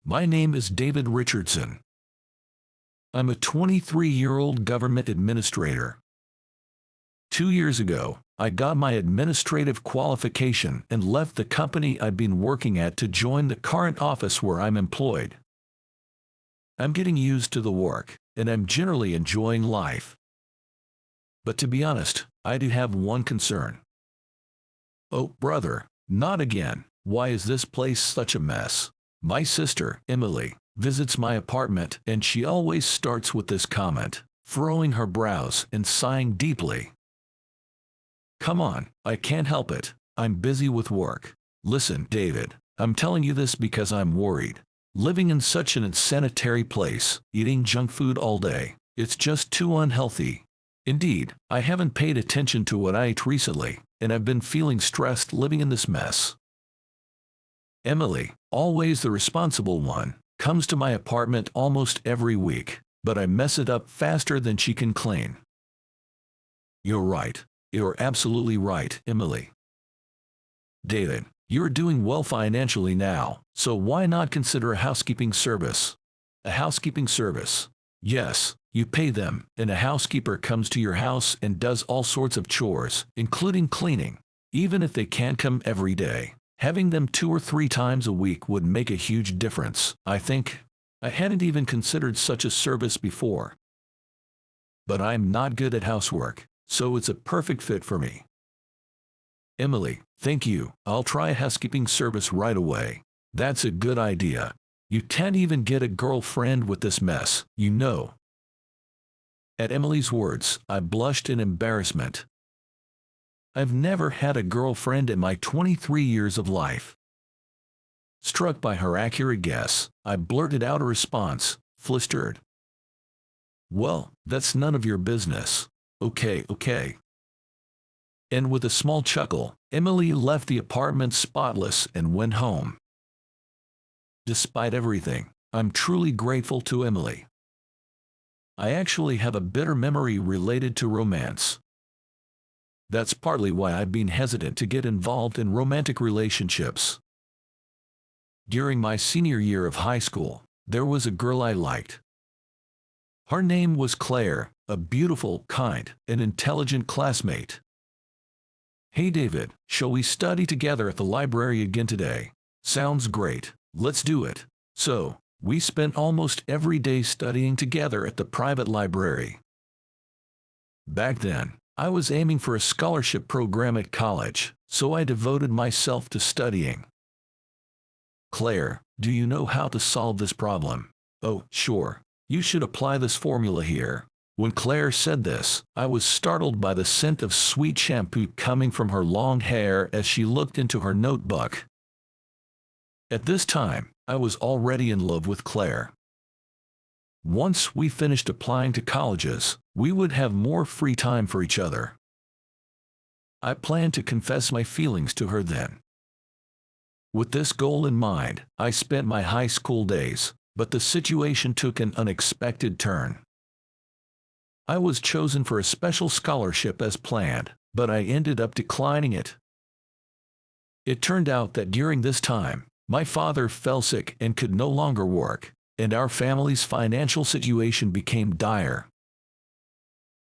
My name is David Richardson. I'm a 23-year-old government administrator. 2 years ago, I got my administrative qualification and left the company I'd been working at to join the current office where I'm employed. I'm getting used to the work, and I'm generally enjoying life. But to be honest, I do have one concern. Oh, brother, not again. Why is this place such a mess? My sister, Emily, visits my apartment and she always starts with this comment, furrowing her brows and sighing deeply. Come on, I can't help it. I'm busy with work. Listen, David, I'm telling you this because I'm worried. Living in such an unsanitary place, eating junk food all day, it's just too unhealthy. Indeed, I haven't paid attention to what I ate recently, and I've been feeling stressed living in this mess. Emily, always the responsible one, comes to my apartment almost every week, but I mess it up faster than she can clean. You're right. You're absolutely right, Emily. David, you're doing well financially now, so why not consider a housekeeping service? A housekeeping service. Yes, you pay them, and a housekeeper comes to your house and does all sorts of chores, including cleaning. Even if they can't come every day, having them 2 or 3 times a week would make a huge difference, I think. I hadn't even considered such a service before. But I'm not good at housework, so it's a perfect fit for me. Emily, thank you. I'll try a housekeeping service right away. That's a good idea. You can't even get a girlfriend with this mess, you know. At Emily's words, I blushed in embarrassment. I've never had a girlfriend in my 23 years of life. Struck by her accurate guess, I blurted out a response, flustered. Well, that's none of your business. Okay. And with a small chuckle, Emily left the apartment spotless and went home. Despite everything, I'm truly grateful to Emily. I actually have a bitter memory related to romance. That's partly why I've been hesitant to get involved in romantic relationships. During my senior year of high school, there was a girl I liked. Her name was Claire, a beautiful, kind, and intelligent classmate. Hey David, shall we study together at the library again today? Sounds great, let's do it. So, we spent almost every day studying together at the private library. Back then, I was aiming for a scholarship program at college, so I devoted myself to studying. Claire, do you know how to solve this problem? Oh, sure. You should apply this formula here. When Claire said this, I was startled by the scent of sweet shampoo coming from her long hair as she looked into her notebook. At this time, I was already in love with Claire. Once we finished applying to colleges, we would have more free time for each other. I planned to confess my feelings to her then. With this goal in mind, I spent my high school days, but the situation took an unexpected turn. I was chosen for a special scholarship as planned, but I ended up declining it. It turned out that during this time, my father fell sick and could no longer work, and our family's financial situation became dire.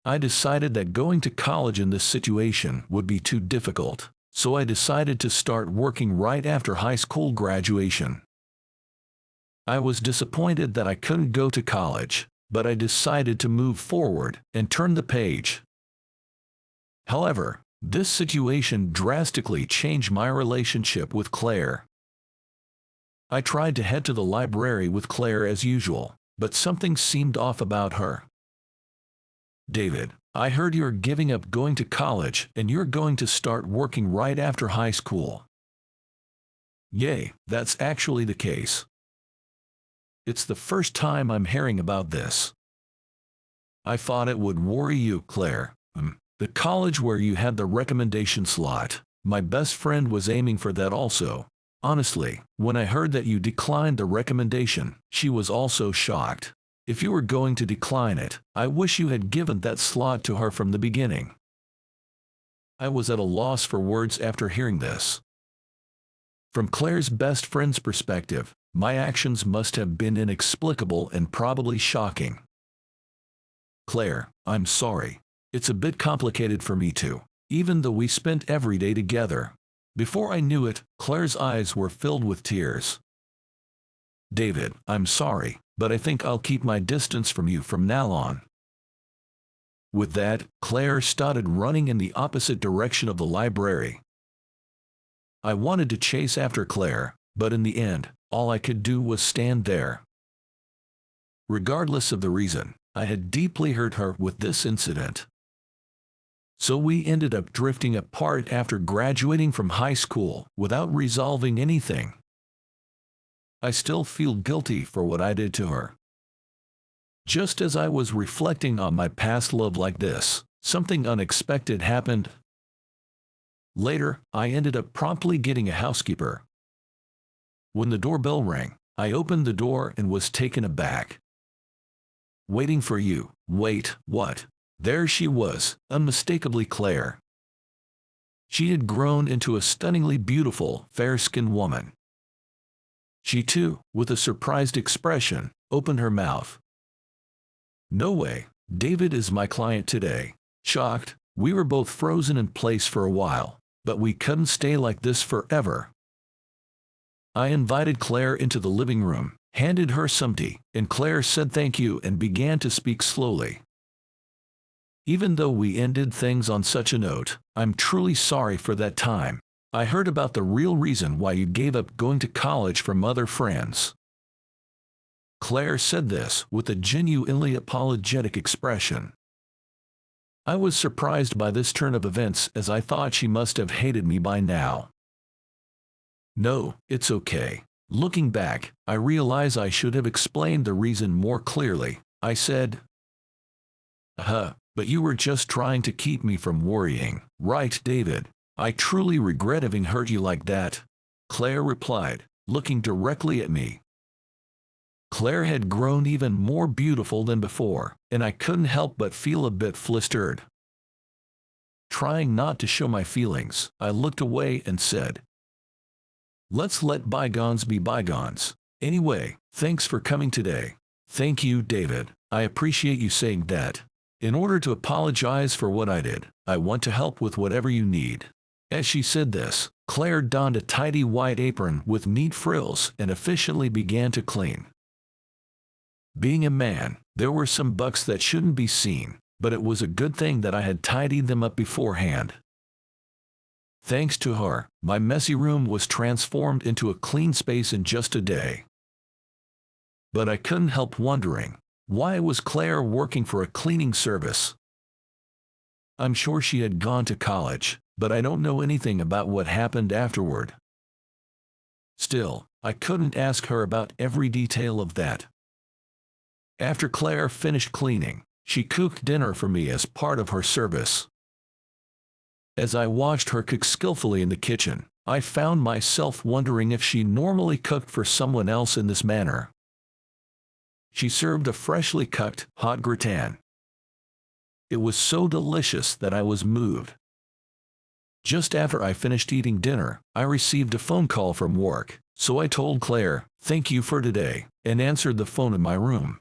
I decided that going to college in this situation would be too difficult, so I decided to start working right after high school graduation. I was disappointed that I couldn't go to college, but I decided to move forward and turn the page. However, this situation drastically changed my relationship with Claire. I tried to head to the library with Claire as usual, but something seemed off about her. David, I heard you're giving up going to college and you're going to start working right after high school. Yay, that's actually the case. It's the first time I'm hearing about this. I thought it would worry you, Claire. The college where you had the recommendation slot, my best friend was aiming for that also. Honestly, when I heard that you declined the recommendation, she was also shocked. If you were going to decline it, I wish you had given that slot to her from the beginning. I was at a loss for words after hearing this. From Claire's best friend's perspective, My actions must have been inexplicable and probably shocking. Claire, I'm sorry. It's a bit complicated for me too, even though we spent every day together. Before I knew it, Claire's eyes were filled with tears. David, I'm sorry, but I think I'll keep my distance from you from now on. With that, Claire started running in the opposite direction of the library. I wanted to chase after Claire, but in the end, all I could do was stand there. Regardless of the reason, I had deeply hurt her with this incident. So we ended up drifting apart after graduating from high school without resolving anything. I still feel guilty for what I did to her. Just as I was reflecting on my past love like this, something unexpected happened. Later, I ended up promptly getting a housekeeper. When the doorbell rang, I opened the door and was taken aback. Waiting for you. Wait, what? There she was, unmistakably Claire. She had grown into a stunningly beautiful, fair-skinned woman. She too, with a surprised expression, opened her mouth. No way, David is my client today. Shocked, we were both frozen in place for a while, but we couldn't stay like this forever. I invited Claire into the living room, handed her some tea, and Claire said thank you and began to speak slowly. Even though we ended things on such a note, I'm truly sorry for that time. I heard about the real reason why you gave up going to college from other friends. Claire said this with a genuinely apologetic expression. I was surprised by this turn of events as I thought she must have hated me by now. No, it's okay. Looking back, I realize I should have explained the reason more clearly. I said, but you were just trying to keep me from worrying, right, David? I truly regret having hurt you like that, Claire replied, looking directly at me. Claire had grown even more beautiful than before, and I couldn't help but feel a bit flustered. Trying not to show my feelings, I looked away and said, let's let bygones be bygones. Anyway, thanks for coming today. Thank you, David. I appreciate you saying that. In order to apologize for what I did, I want to help with whatever you need. As she said this, Claire donned a tidy white apron with neat frills and efficiently began to clean. Being a man, there were some bugs that shouldn't be seen, but it was a good thing that I had tidied them up beforehand. Thanks to her, my messy room was transformed into a clean space in just a day. But I couldn't help wondering, why was Claire working for a cleaning service? I'm sure she had gone to college, but I don't know anything about what happened afterward. Still, I couldn't ask her about every detail of that. After Claire finished cleaning, she cooked dinner for me as part of her service. As I watched her cook skillfully in the kitchen, I found myself wondering if she normally cooked for someone else in this manner. She served a freshly cooked, hot gratin. It was so delicious that I was moved. Just after I finished eating dinner, I received a phone call from work, so I told Claire, thank you for today, and answered the phone in my room.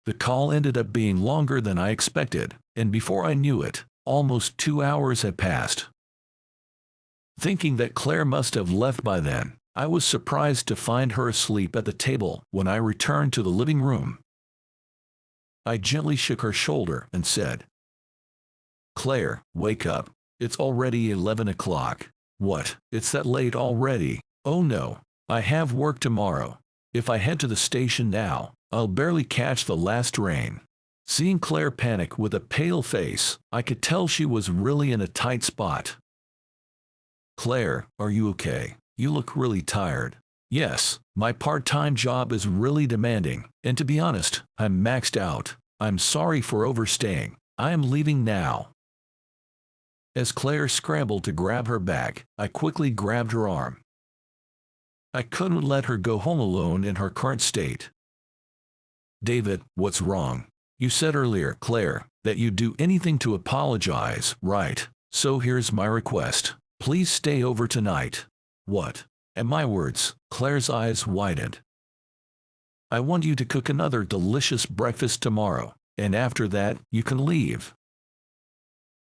The call ended up being longer than I expected, and before I knew it, almost 2 hours had passed. Thinking that Claire must have left by then, I was surprised to find her asleep at the table when I returned to the living room. I gently shook her shoulder and said, Claire, wake up. It's already 11 o'clock. What, it's that late already? Oh no, I have work tomorrow. If I head to the station now, I'll barely catch the last train. Seeing Claire panic with a pale face, I could tell she was really in a tight spot. Claire, are you okay? You look really tired. Yes, my part-time job is really demanding, and to be honest, I'm maxed out. I'm sorry for overstaying. I am leaving now. As Claire scrambled to grab her bag, I quickly grabbed her arm. I couldn't let her go home alone in her current state. David, what's wrong? You said earlier, Claire, that you'd do anything to apologize, right? So here's my request. Please stay over tonight. What? At my words, Claire's eyes widened. I want you to cook another delicious breakfast tomorrow, and after that, you can leave.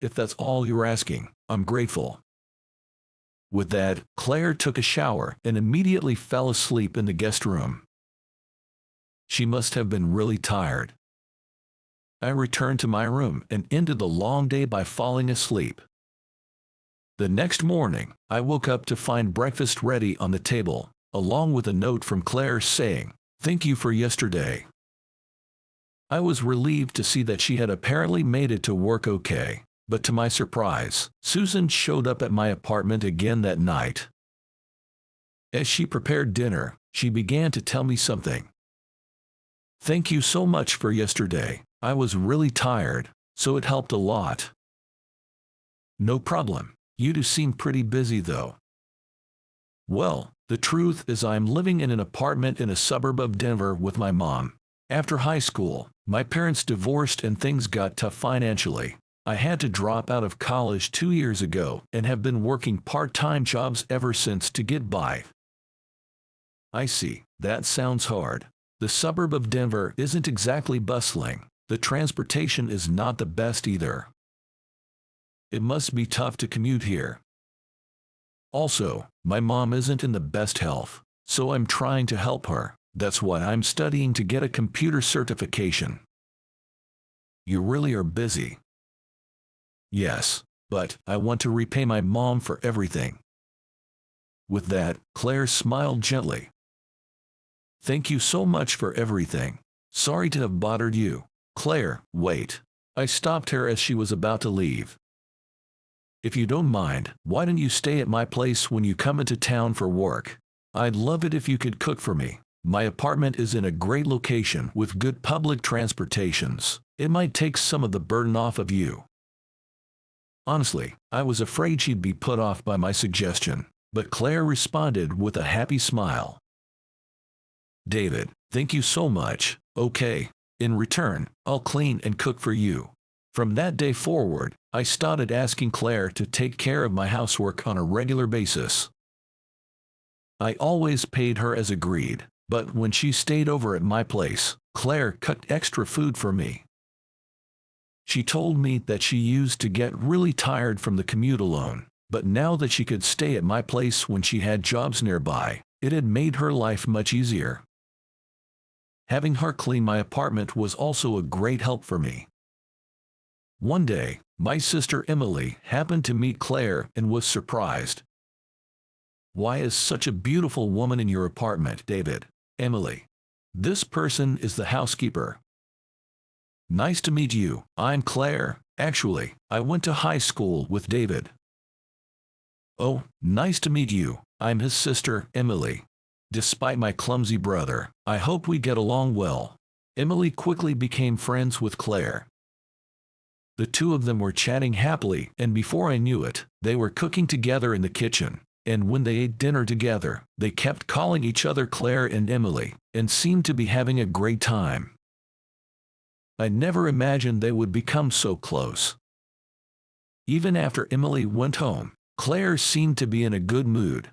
If that's all you're asking, I'm grateful. With that, Claire took a shower and immediately fell asleep in the guest room. She must have been really tired. I returned to my room and ended the long day by falling asleep. The next morning, I woke up to find breakfast ready on the table, along with a note from Claire saying, "Thank you for yesterday." I was relieved to see that she had apparently made it to work okay, but to my surprise, Susan showed up at my apartment again that night. As she prepared dinner, she began to tell me something. "Thank you so much for yesterday. I was really tired, so it helped a lot." "No problem. You do seem pretty busy though." "Well, the truth is I'm living in an apartment in a suburb of Denver with my mom. After high school, my parents divorced and things got tough financially. I had to drop out of college 2 years ago and have been working part-time jobs ever since to get by." "I see. That sounds hard. The suburb of Denver isn't exactly bustling. The transportation is not the best either. It must be tough to commute here. Also, my mom isn't in the best health, so I'm trying to help her. That's why I'm studying to get a computer certification." "You really are busy." "Yes, but I want to repay my mom for everything." With that, Claire smiled gently. "Thank you so much for everything. Sorry to have bothered you." "Claire, wait." I stopped her as she was about to leave. "If you don't mind, why don't you stay at my place when you come into town for work? I'd love it if you could cook for me. My apartment is in a great location with good public transportations. It might take some of the burden off of you." Honestly, I was afraid she'd be put off by my suggestion, but Claire responded with a happy smile. "David, thank you so much. Okay. In return, I'll clean and cook for you." From that day forward, I started asking Claire to take care of my housework on a regular basis. I always paid her as agreed, but when she stayed over at my place, Claire cooked extra food for me. She told me that she used to get really tired from the commute alone, but now that she could stay at my place when she had jobs nearby, it had made her life much easier. Having her clean my apartment was also a great help for me. One day, my sister Emily happened to meet Claire and was surprised. "Why is such a beautiful woman in your apartment, David?" "Emily. This person is the housekeeper." "Nice to meet you. I'm Claire. Actually, I went to high school with David." "Oh, nice to meet you. I'm his sister, Emily. Despite my clumsy brother, I hope we get along well." Emily quickly became friends with Claire. The two of them were chatting happily, and before I knew it, they were cooking together in the kitchen, and when they ate dinner together, they kept calling each other Claire and Emily, and seemed to be having a great time. I never imagined they would become so close. Even after Emily went home, Claire seemed to be in a good mood.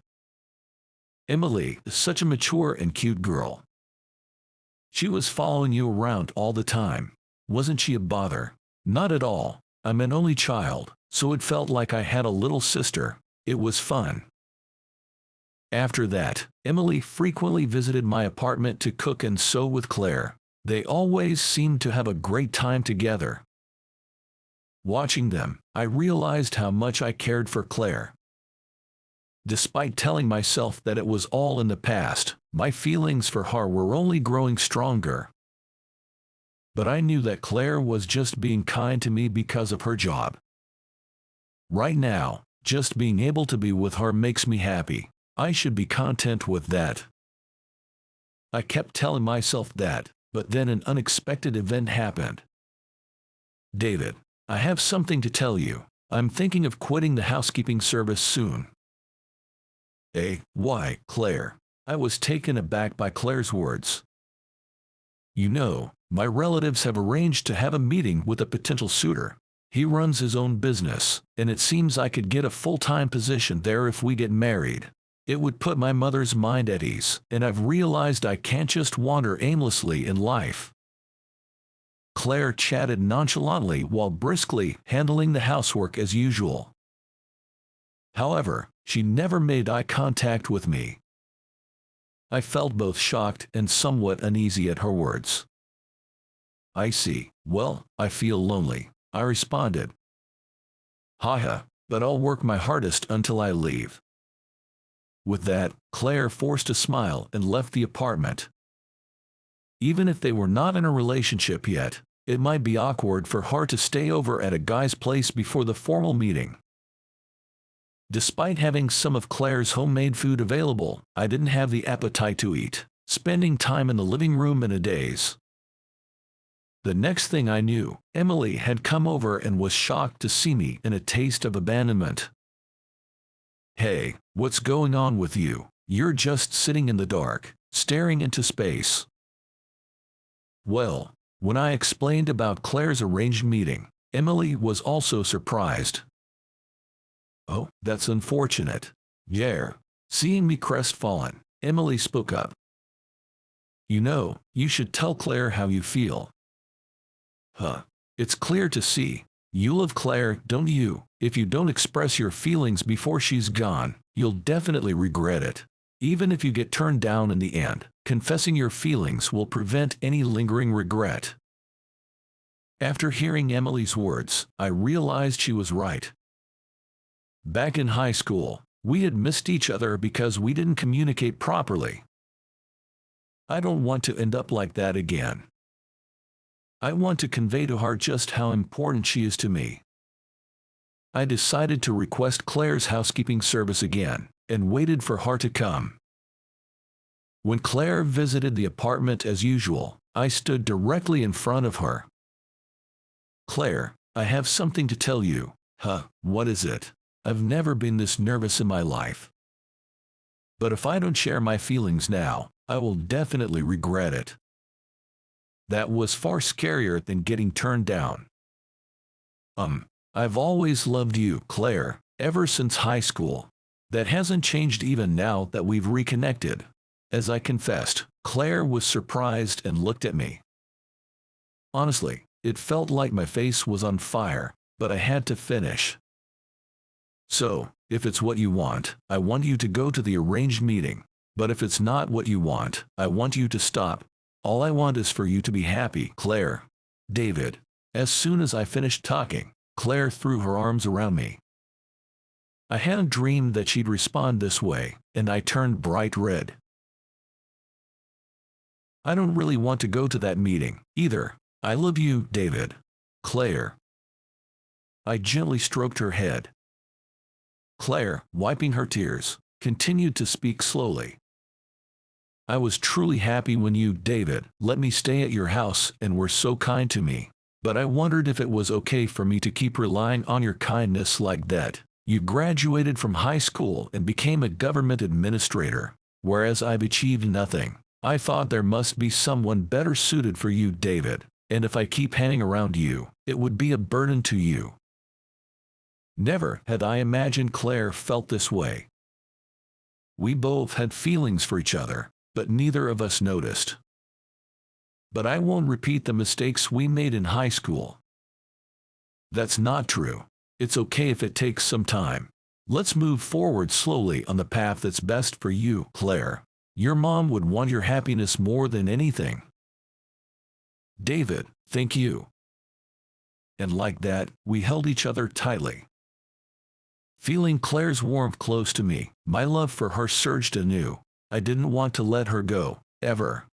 Emily is such a mature and cute girl. She was following you around all the time. Wasn't she a bother? Not at all. I'm an only child, so it felt like I had a little sister. It was fun. After that, Emily frequently visited my apartment to cook and sew with Claire. They always seemed to have a great time together. Watching them, I realized how much I cared for Claire. Despite telling myself that it was all in the past, my feelings for her were only growing stronger. But I knew that Claire was just being kind to me because of her job. Right now, just being able to be with her makes me happy. I should be content with that. I kept telling myself that, but then an unexpected event happened. "David, I have something to tell you. I'm thinking of quitting the housekeeping service soon." Why, Claire?" I was taken aback by Claire's words. "You know, my relatives have arranged to have a meeting with a potential suitor. He runs his own business, and it seems I could get a full-time position there if we get married. It would put my mother's mind at ease, and I've realized I can't just wander aimlessly in life. Claire chatted nonchalantly while briskly handling the housework as usual. However, she never made eye contact with me. I felt both shocked and somewhat uneasy at her words. "I see. Well, I feel lonely," I responded. "Haha, but I'll work my hardest until I leave." With that, Claire forced a smile and left the apartment. Even if they were not in a relationship yet, it might be awkward for her to stay over at a guy's place before the formal meeting. Despite having some of Claire's homemade food available, I didn't have the appetite to eat, spending time in the living room in a daze. The next thing I knew, Emily had come over and was shocked to see me in a taste of abandonment. "Hey, what's going on with you? You're just sitting in the dark, staring into space." Well, when I explained about Claire's arranged meeting, Emily was also surprised. "Oh, that's unfortunate." "Yeah." Seeing me crestfallen, Emily spoke up. "You know, you should tell Claire how you feel." "Huh. It's clear to see. You love Claire, don't you? If you don't express your feelings before she's gone, you'll definitely regret it. Even if you get turned down in the end, confessing your feelings will prevent any lingering regret." After hearing Emily's words, I realized she was right. Back in high school, we had missed each other because we didn't communicate properly. I don't want to end up like that again. I want to convey to her just how important she is to me. I decided to request Claire's housekeeping service again, and waited for her to come. When Claire visited the apartment as usual, I stood directly in front of her. "Claire, I have something to tell you." "Huh, what is it?" "I've never been this nervous in my life. But if I don't share my feelings now, I will definitely regret it." That was far scarier than getting turned down. I've always loved you, Claire, ever since high school. That hasn't changed even now that we've reconnected." As I confessed, Claire was surprised and looked at me. Honestly, it felt like my face was on fire, but I had to finish. "So, if it's what you want, I want you to go to the arranged meeting. But if it's not what you want, I want you to stop. All I want is for you to be happy, Claire." "David." As soon as I finished talking, Claire threw her arms around me. I hadn't dreamed that she'd respond this way, and I turned bright red. "I don't really want to go to that meeting, either. I love you, David." "Claire." I gently stroked her head. Claire, wiping her tears, continued to speak slowly. "I was truly happy when you, David, let me stay at your house and were so kind to me. But I wondered if it was okay for me to keep relying on your kindness like that. You graduated from high school and became a government administrator, whereas I've achieved nothing. I thought there must be someone better suited for you, David, and if I keep hanging around you, it would be a burden to you." Never had I imagined Claire felt this way. We both had feelings for each other, but neither of us noticed. But I won't repeat the mistakes we made in high school. That's not true. It's okay if it takes some time. Let's move forward slowly on the path that's best for you, Claire. Your mom would want your happiness more than anything. David, thank you. And like that, we held each other tightly. Feeling Claire's warmth close to me, my love for her surged anew. I didn't want to let her go, ever.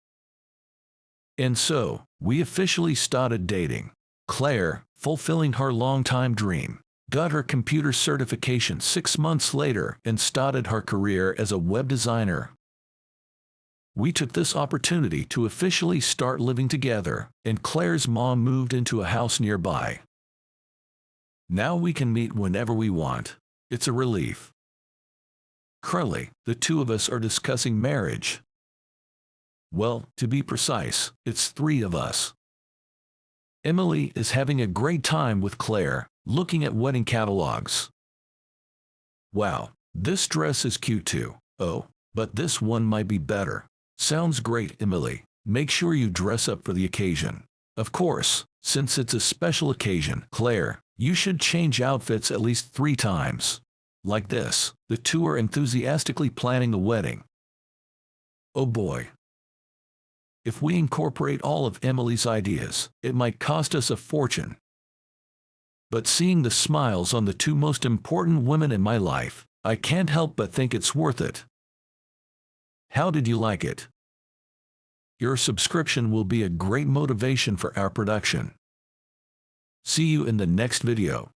And so, we officially started dating. Claire, fulfilling her long-time dream, got her computer certification 6 months later and started her career as a web designer. We took this opportunity to officially start living together, and Claire's mom moved into a house nearby. Now we can meet whenever we want. It's a relief. Currently, the two of us are discussing marriage. Well, to be precise, it's 3 of us. Emily is having a great time with Claire, looking at wedding catalogs. "Wow, this dress is cute too. Oh, but this one might be better. Sounds great, Emily. Make sure you dress up for the occasion. Of course, since it's a special occasion, Claire, you should change outfits at least 3 times. Like this, the two are enthusiastically planning a wedding. Oh boy. If we incorporate all of Emily's ideas, it might cost us a fortune. But seeing the smiles on the 2 most important women in my life, I can't help but think it's worth it. How did you like it? Your subscription will be a great motivation for our production. See you in the next video.